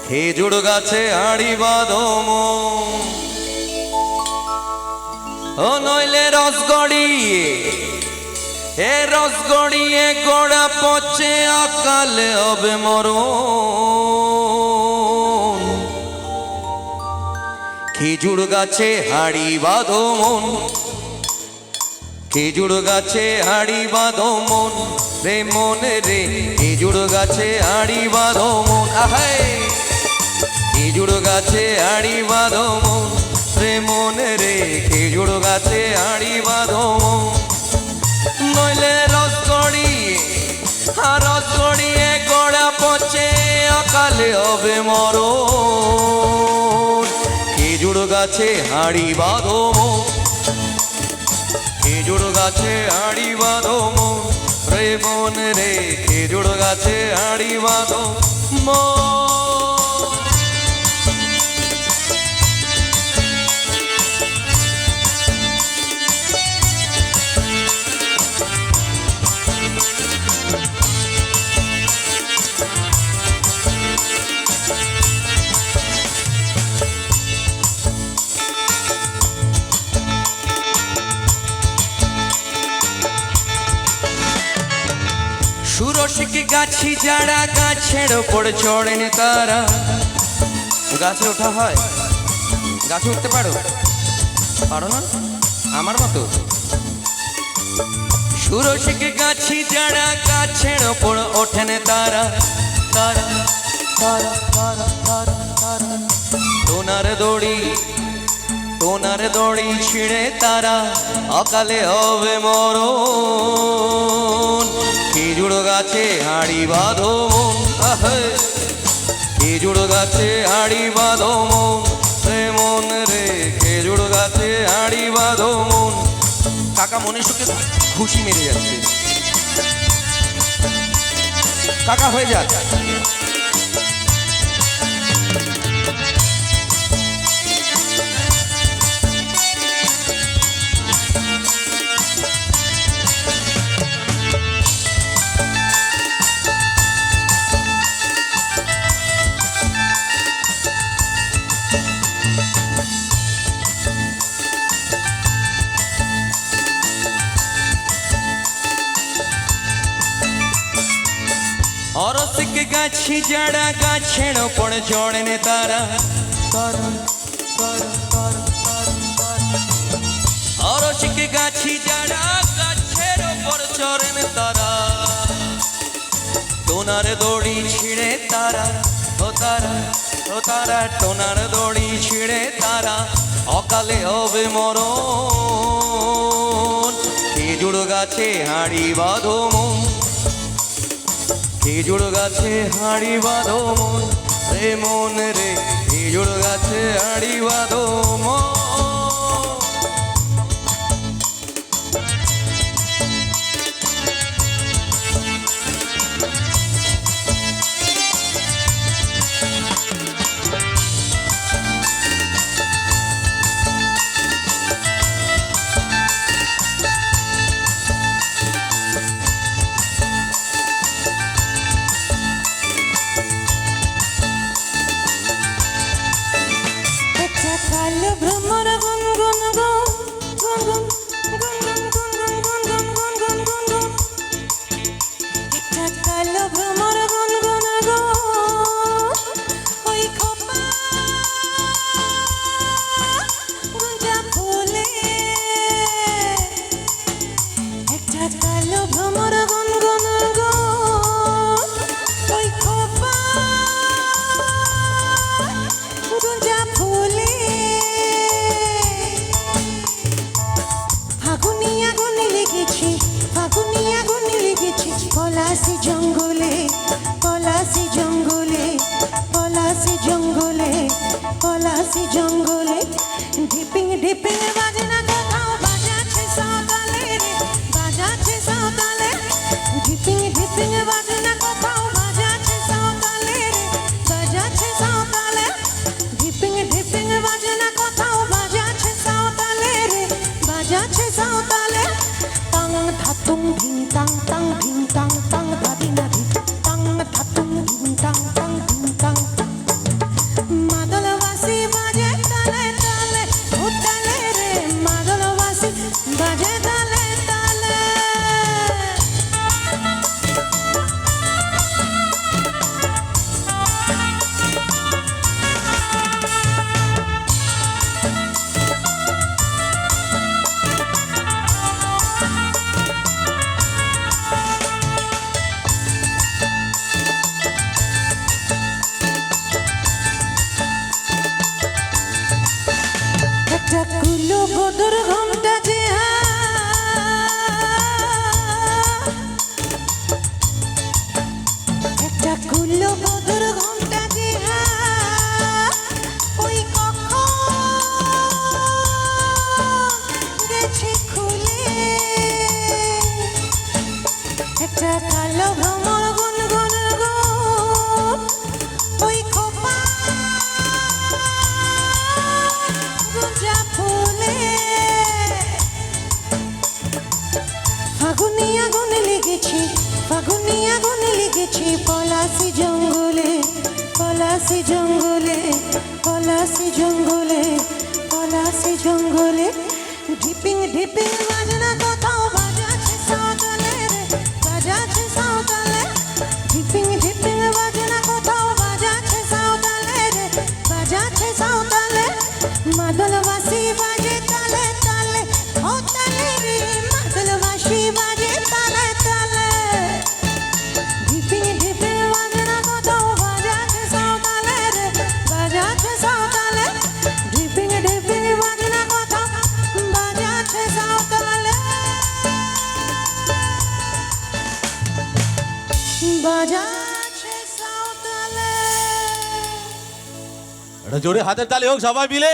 খেজুর গাছে হাড়ি বাঁধো মন, ও নইলে রস গড়িয়ে রস গড়িয়ে গোড়া পচে অকালে হবে মরণ। খেজুর গাছে হাড়ি বাঁধো মন, খেজুর গাছে হাড়ি বাঁধো মন রে মন রে, খেজুর গাছে হাড়ি বাঁধো মন। আহাই খেজুর গাছে হাড়ি বাঁধো মন রে মন রে, খেজুর গাছে হাড়ি বাঁধো মন। নইলে রস গড়িয়ে গোড়া পচে অকালে হবে মরণ। খেজুর গাছে হাড়ি বাঁধো মন, খেজুর গাছে হাড়ি বাঁধো মন রে মন রে, খেজুর গাছে হাড়ি বাঁধো মন। সুরসিক গাছি যারা গাছের ওপর চড়েন তারা, গাছে ওঠা হয়? গাছে উঠতে পারো? পারো না আমার মতো? সুরসিক গাছি যারা গাছের ওপর ওঠেন তারা, তারা তারা তারা তারা তারা তোনার দড়ি ছিঁড়ে তারা অকালে হবে মরণ। খেজুর গাছে হাড়ি বাঁধো মন, খেজুর গাছে হাড়ি বাঁধো মন রে মন রে, খেজুর গাছে হাড়ি বাঁধো মন। কাকা মনে সুখে খুশি মেরে যাচ্ছে, কাকা হয়ে যাক। অরসিক গাছি যারা গাছের ওপর চড়েন তারা, অরসিক গাছি যারা গাছের ওপর চড়েন তারা, টোনার দড়ি ছিঁড়ে তারা, ও তারা ও তারা টোনার দড়ি ছিঁড়ে তারা অকালে হবে মরণ। খেজুর গাছে হাড়ি বাঁধো মন, খেজুর গাছে হাড়ি বাঁধো মন রে মন রে, খেজুর গাছে হাড়ি বাঁধো মন। কালো ভ্রমর গুন গুন গুন গুন গুন গুন গুন গুন গুন গুন গুন গুন গুন, একটা কালো ভ্রমর গুন গুন গুন, ওই খোপা গুঞ্জা ফুলে, একটা কালো ভ্রমর গুন গুন গুন, ওই খোপা গুঞ্জা ফুলে। শুনেছি পলাশি জঙ্গলে পলাশি জঙ্গলে পলাশি জঙ্গলে পলাশি জঙ্গলে ঢিপিং ঢিপিং বাজনা কোথাও বাজাচ্ছে সাঁওতালে রে বাজাচ্ছে সাঁওতালে ঢিপিং ঢিপিং বাজনা কোথাও বাজাচ্ছে সাঁওতালে রে বাজাচ্ছে সাঁওতালে মাদলবাসী বাজে তালে তালে ও তালে রে মাদলবাসী বাজে তালে তালে ঢিপিং ঢিপিং বাজনা কোথাও বাজাচ্ছে সাঁওতালে রে বাজাচ্ছে সাঁওতালে ঢিপিং ঢিপিং বাজনা কোথাও বাজাচ্ছে সাঁওতালে বাজাচ্ছে সাঁওতালে এটা জোরে হাতের তালি হোক সবাই মিলে